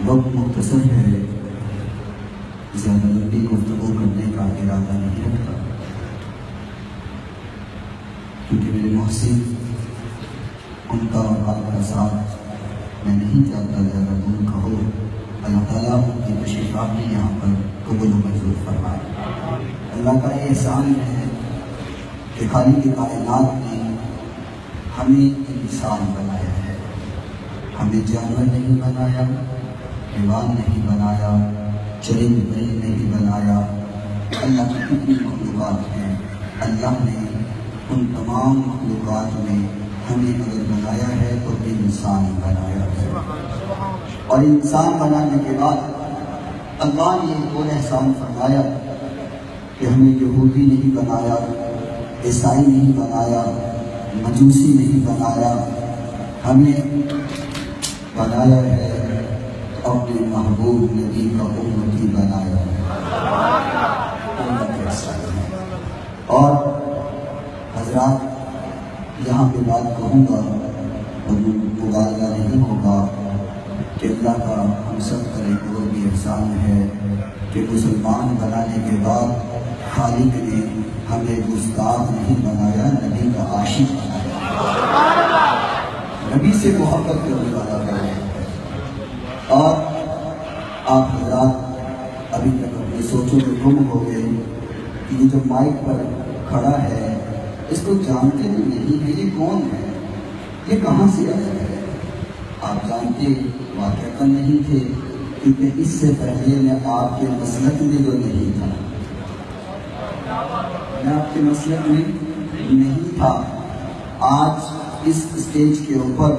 وقت مختصر ہے، زیادہ لمبی گفتگو کرنے کا ارادہ نہیں رکھتا، کیونکہ میرے محسن ان کا اور آپ کا ساتھ میں نہیں چاہتا زیادہ دور کا ہو۔ اللہ تعالیٰ ان کی تشریف آوری یہاں پر قبول و منظور فرمائے۔ اللہ کا احسان ہے کہ خالق کائنات نے ہمیں انسان بنایا ہے، ہمیں جانور نہیں بنایا، حیوان نہیں بنایا، چرند پرند نہیں بنایا۔ اللہ کی کتنی مخلوقات ہیں، اللہ نے ان تمام مخلوقات میں ہمیں اگر بنایا ہے تو انسان بنایا ہے، اور انسان بنانے کے بعد اللہ نے ایک اور احسان فرمایا کہ ہمیں یہودی نہیں بنایا، عیسائی نہیں بنایا، مجوسی نہیں بنایا، ہمیں بنایا ہے اپنے محبوب نبی کا امتی بنایا ہے۔ اور حضرات یہاں پہ بات کہوں گا اور مبالغہ نہیں ہوگا کہ اللہ کا ہم سب پر ایک اور بھی احسان ہے کہ مسلمان بنانے کے بعد خالق نے ہمیں گستاخ نہیں بنایا، نبی کا عاشق بنایا، نبی سے محبت کرنے والا بنایا۔ اور آپ حضرات ابھی تک اپنی سوچوں میں گم ہو گئے کہ یہ جو مائک پر کھڑا ہے اس کو جانتے بھی نہیں ہے، یہ کون ہے، یہ کہاں سے آیا ہے؟ آپ جانتے واقعہ نہیں تھے، کیونکہ اس سے پہلے میں آپ کے مسلک میں جو نہیں تھا، میں آپ کے مسلک میں نہیں تھا۔ آج اس اسٹیج کے اوپر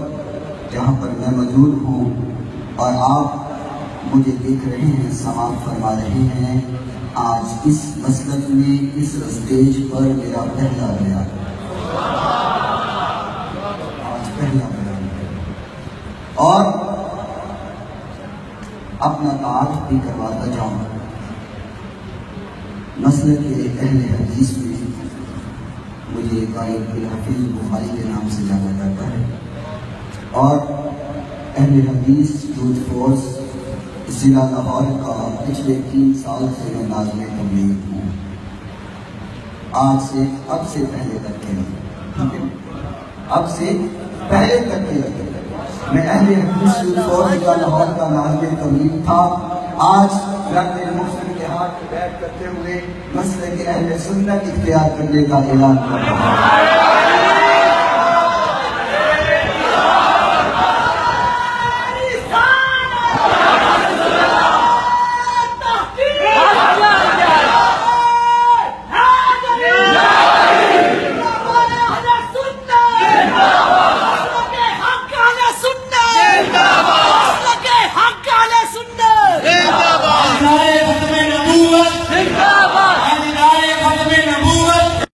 جہاں پر میں موجود ہوں اور آپ مجھے دیکھ رہے ہیں، سماعت فرما رہے ہیں، آج اس مسلک میں اس اسٹیج پر میرا پہلا بیان ہے، آج پہلا بیان ہے، اور اپنا تعارف بھی کرواتا جاؤں۔ مسلک اہل حدیث میں مجھے قائد حافظ بخاری کے نام سے جانا جاتا ہے، اور اہل حدیث یوتھ فورس ضلع لاہور کا پچھلے 3 سال سے میں ناظم تبلیغ ہوں۔ اب سے پہلے تک کے اب سے پہلے تک کے میں اہل حدیث یوتھ فورس ضلع لاہور کا ناظم تبلیغ تھا۔ آج رب المحسن کے ہاتھ پہ بیٹھ کرتے ہوئے مسلک اہل سنت اختیار کرنے کا اعلان کر رہا ہوں۔